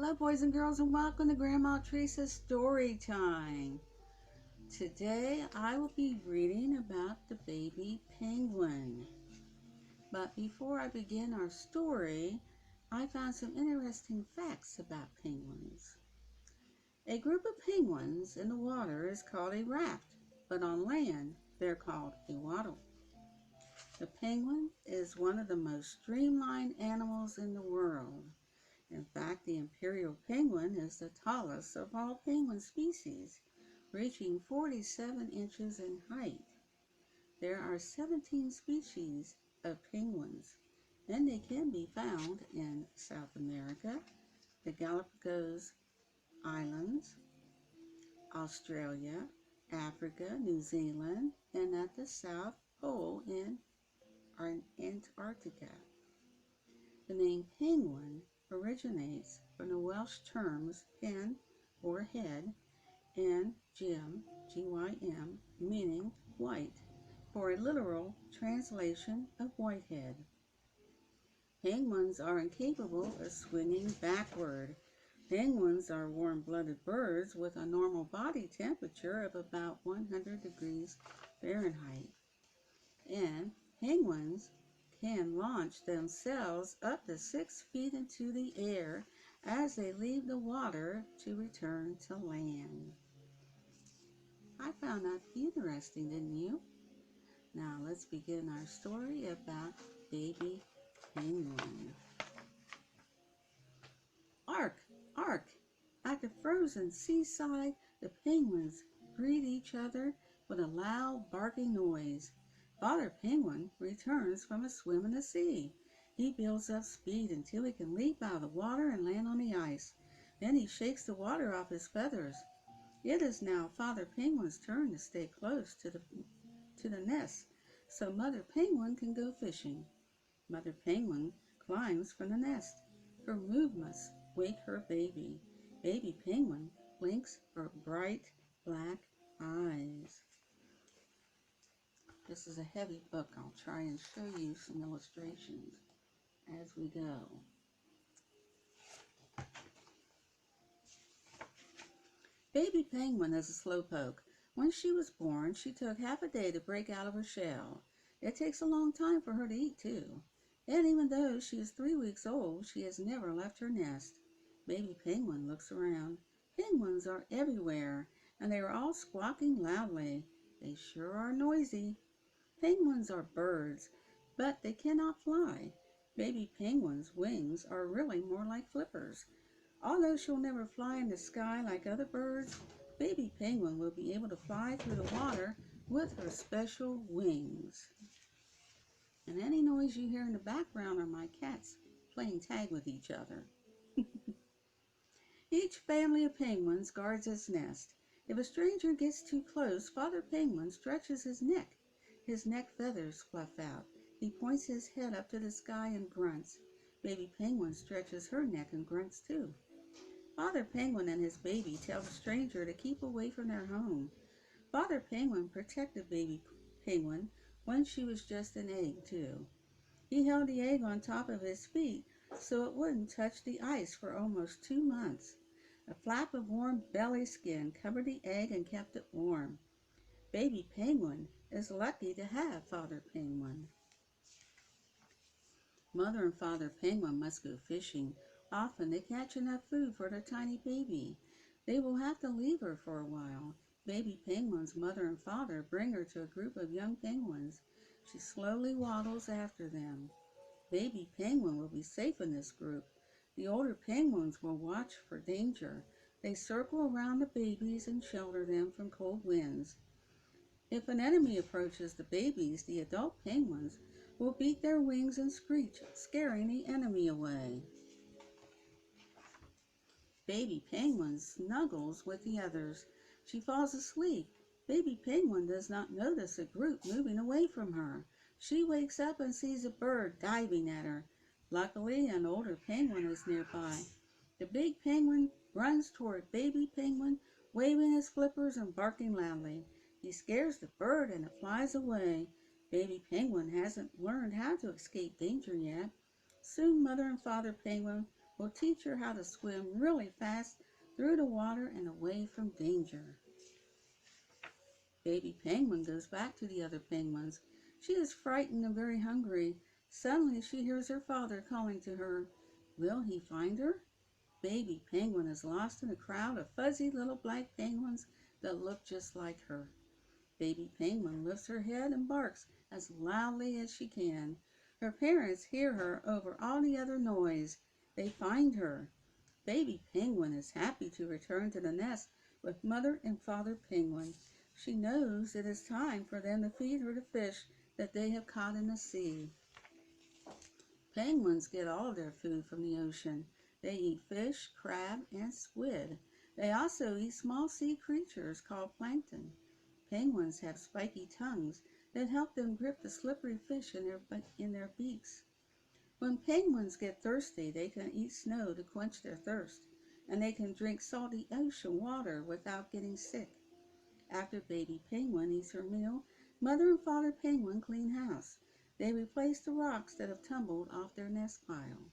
Hello, boys and girls, and welcome to Grandma Teresa's Story Time. Today, I will be reading about the baby penguin. But before I begin our story, I found some interesting facts about penguins. A group of penguins in the water is called a raft, but on land, they're called a waddle. The penguin is one of the most streamlined animals in the world. In fact, the imperial penguin is the tallest of all penguin species, reaching 47 inches in height. There are 17 species of penguins, and they can be found in South America, the Galapagos Islands, Australia, Africa, New Zealand, and at the South Pole in Antarctica. The name penguin originates from the Welsh terms pen or head and gym, Gym, meaning white, for a literal translation of whitehead. Penguins are incapable of swinging backward. Penguins are warm-blooded birds with a normal body temperature of about 100 degrees Fahrenheit. And penguins can launch themselves up to 6 feet into the air as they leave the water to return to land. I found that interesting, didn't you? Now let's begin our story about baby penguin. Ark, ark! At the frozen seaside, the penguins greet each other with a loud barking noise. Father Penguin returns from a swim in the sea. He builds up speed until he can leap out of the water and land on the ice. Then he shakes the water off his feathers. It is now Father Penguin's turn to stay close to the nest, so Mother Penguin can go fishing. Mother Penguin climbs from the nest. Her movements wake her baby. Baby Penguin blinks her bright black eyes. This is a heavy book. I'll try and show you some illustrations as we go. Baby Penguin is a slowpoke. When she was born, she took half a day to break out of her shell. It takes a long time for her to eat, too. And even though she is 3 weeks old, she has never left her nest. Baby Penguin looks around. Penguins are everywhere, and they are all squawking loudly. They sure are noisy. Penguins are birds, but they cannot fly. Baby Penguin's wings are really more like flippers. Although she'll never fly in the sky like other birds, Baby Penguin will be able to fly through the water with her special wings. And any noise you hear in the background are my cats playing tag with each other. Each family of penguins guards its nest. If a stranger gets too close, Father Penguin stretches his neck. His neck feathers fluff out. He points his head up to the sky and grunts. Baby Penguin stretches her neck and grunts too. Father Penguin and his baby tell the stranger to keep away from their home. Father Penguin protected Baby Penguin when she was just an egg too. He held the egg on top of his feet so it wouldn't touch the ice for almost 2 months. A flap of warm belly skin covered the egg and kept it warm. Baby Penguin is lucky to have Father Penguin. Mother and Father Penguin must go fishing. Often they catch enough food for their tiny baby. They will have to leave her for a while. Baby Penguin's mother and father bring her to a group of young penguins. She slowly waddles after them. Baby Penguin will be safe in this group. The older penguins will watch for danger. They circle around the babies and shelter them from cold winds. If an enemy approaches the babies, the adult penguins will beat their wings and screech, scaring the enemy away. Baby Penguin snuggles with the others. She falls asleep. Baby Penguin does not notice a group moving away from her. She wakes up and sees a bird diving at her. Luckily, an older penguin is nearby. The big penguin runs toward Baby Penguin, waving his flippers and barking loudly. He scares the bird and it flies away. Baby Penguin hasn't learned how to escape danger yet. Soon Mother and Father Penguin will teach her how to swim really fast through the water and away from danger. Baby Penguin goes back to the other penguins. She is frightened and very hungry. Suddenly she hears her father calling to her. Will he find her? Baby Penguin is lost in a crowd of fuzzy little black penguins that look just like her. Baby Penguin lifts her head and barks as loudly as she can. Her parents hear her over all the other noise. They find her. Baby Penguin is happy to return to the nest with Mother and Father Penguin. She knows it is time for them to feed her the fish that they have caught in the sea. Penguins get all their food from the ocean. They eat fish, crab, and squid. They also eat small sea creatures called plankton. Penguins have spiky tongues that help them grip the slippery fish in their beaks. When penguins get thirsty, they can eat snow to quench their thirst, and they can drink salty ocean water without getting sick. After Baby Penguin eats her meal, Mother and Father Penguin clean house. They replace the rocks that have tumbled off their nest pile.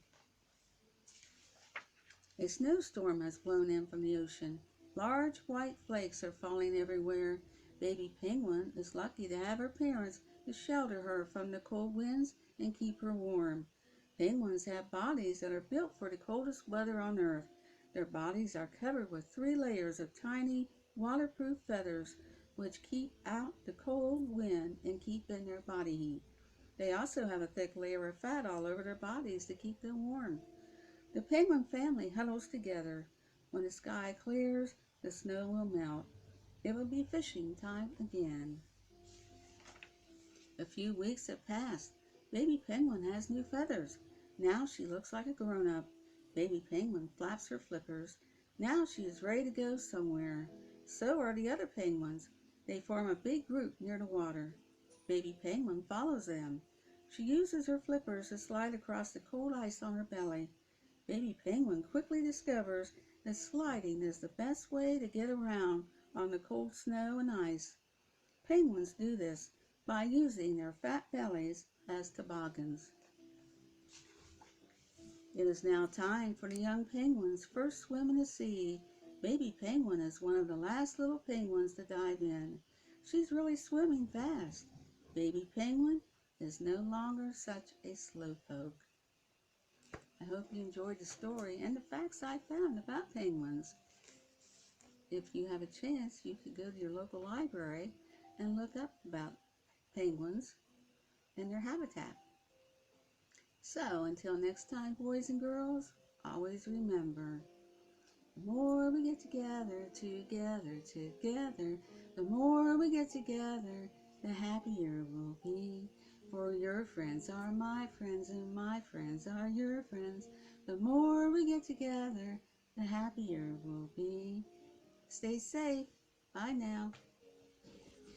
A snowstorm has blown in from the ocean. Large white flakes are falling everywhere. Baby Penguin is lucky to have her parents to shelter her from the cold winds and keep her warm. Penguins have bodies that are built for the coldest weather on Earth. Their bodies are covered with 3 layers of tiny, waterproof feathers, which keep out the cold wind and keep in their body heat. They also have a thick layer of fat all over their bodies to keep them warm. The penguin family huddles together. When the sky clears, the snow will melt. It will be fishing time again. A few weeks have passed. Baby Penguin has new feathers. Now she looks like a grown-up. Baby Penguin flaps her flippers. Now she is ready to go somewhere. So are the other penguins. They form a big group near the water. Baby Penguin follows them. She uses her flippers to slide across the cold ice on her belly. Baby Penguin quickly discovers that sliding is the best way to get around on the cold snow and ice. Penguins do this by using their fat bellies as toboggans. It is now time for the young penguin's first swim in the sea. Baby Penguin is one of the last little penguins to dive in. She's really swimming fast. Baby Penguin is no longer such a slowpoke. I hope you enjoyed the story and the facts I found about penguins. If you have a chance, you could go to your local library and look up about penguins and their habitat. So, until next time, boys and girls, always remember, the more we get together, the more we get together, the happier we'll be. For your friends are my friends, and my friends are your friends. The more we get together, the happier we'll be. Stay safe. Bye now.